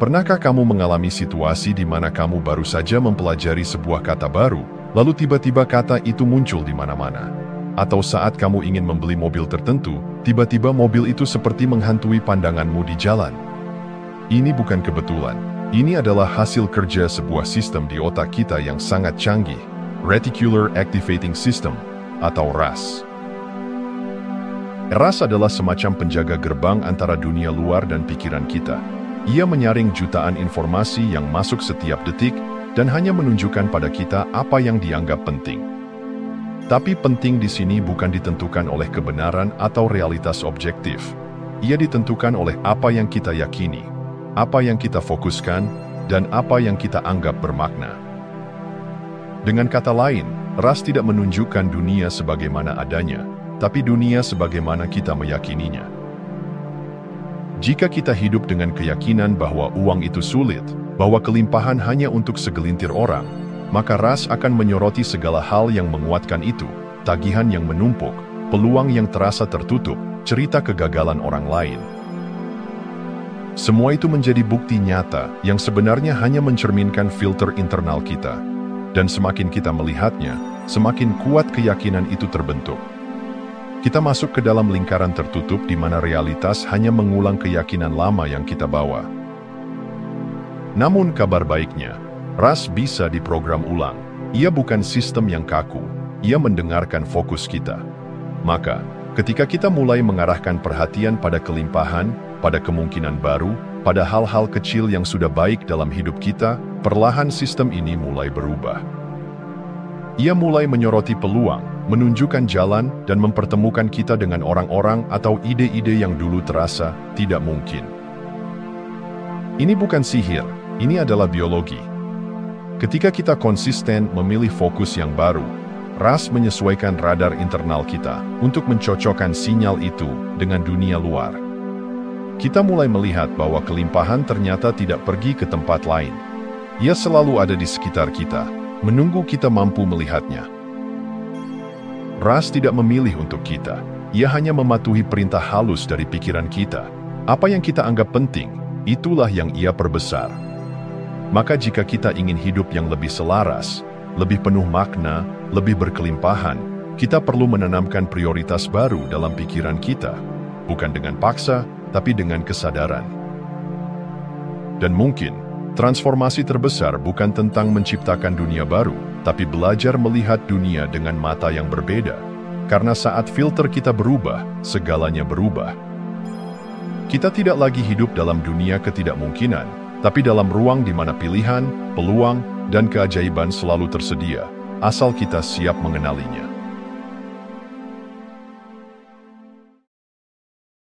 Pernahkah kamu mengalami situasi di mana kamu baru saja mempelajari sebuah kata baru, lalu tiba-tiba kata itu muncul di mana-mana? Atau saat kamu ingin membeli mobil tertentu, tiba-tiba mobil itu seperti menghantui pandanganmu di jalan? Ini bukan kebetulan. Ini adalah hasil kerja sebuah sistem di otak kita yang sangat canggih, Reticular Activating System, atau RAS. RAS adalah semacam penjaga gerbang antara dunia luar dan pikiran kita. Ia menyaring jutaan informasi yang masuk setiap detik dan hanya menunjukkan pada kita apa yang dianggap penting. Tapi penting di sini bukan ditentukan oleh kebenaran atau realitas objektif. Ia ditentukan oleh apa yang kita yakini, apa yang kita fokuskan, dan apa yang kita anggap bermakna. Dengan kata lain, RAS tidak menunjukkan dunia sebagaimana adanya, tapi dunia sebagaimana kita meyakininya. Jika kita hidup dengan keyakinan bahwa uang itu sulit, bahwa kelimpahan hanya untuk segelintir orang, maka RAS akan menyoroti segala hal yang menguatkan itu, tagihan yang menumpuk, peluang yang terasa tertutup, cerita kegagalan orang lain. Semua itu menjadi bukti nyata yang sebenarnya hanya mencerminkan filter internal kita. Dan semakin kita melihatnya, semakin kuat keyakinan itu terbentuk. Kita masuk ke dalam lingkaran tertutup di mana realitas hanya mengulang keyakinan lama yang kita bawa. Namun kabar baiknya, RAS bisa diprogram ulang. Ia bukan sistem yang kaku, ia mendengarkan fokus kita. Maka, ketika kita mulai mengarahkan perhatian pada kelimpahan, pada kemungkinan baru, pada hal-hal kecil yang sudah baik dalam hidup kita, perlahan sistem ini mulai berubah. Ia mulai menyoroti peluang, menunjukkan jalan, dan mempertemukan kita dengan orang-orang atau ide-ide yang dulu terasa tidak mungkin. Ini bukan sihir, ini adalah biologi. Ketika kita konsisten memilih fokus yang baru, RAS menyesuaikan radar internal kita untuk mencocokkan sinyal itu dengan dunia luar. Kita mulai melihat bahwa kelimpahan ternyata tidak pergi ke tempat lain. Ia selalu ada di sekitar kita, menunggu kita mampu melihatnya. RAS tidak memilih untuk kita. Ia hanya mematuhi perintah halus dari pikiran kita. Apa yang kita anggap penting, itulah yang ia perbesar. Maka jika kita ingin hidup yang lebih selaras, lebih penuh makna, lebih berkelimpahan, kita perlu menanamkan prioritas baru dalam pikiran kita. Bukan dengan paksa, tapi dengan kesadaran. Dan mungkin, transformasi terbesar bukan tentang menciptakan dunia baru, tapi belajar melihat dunia dengan mata yang berbeda. Karena saat filter kita berubah, segalanya berubah. Kita tidak lagi hidup dalam dunia ketidakmungkinan, tapi dalam ruang di mana pilihan, peluang, dan keajaiban selalu tersedia, asal kita siap mengenalinya.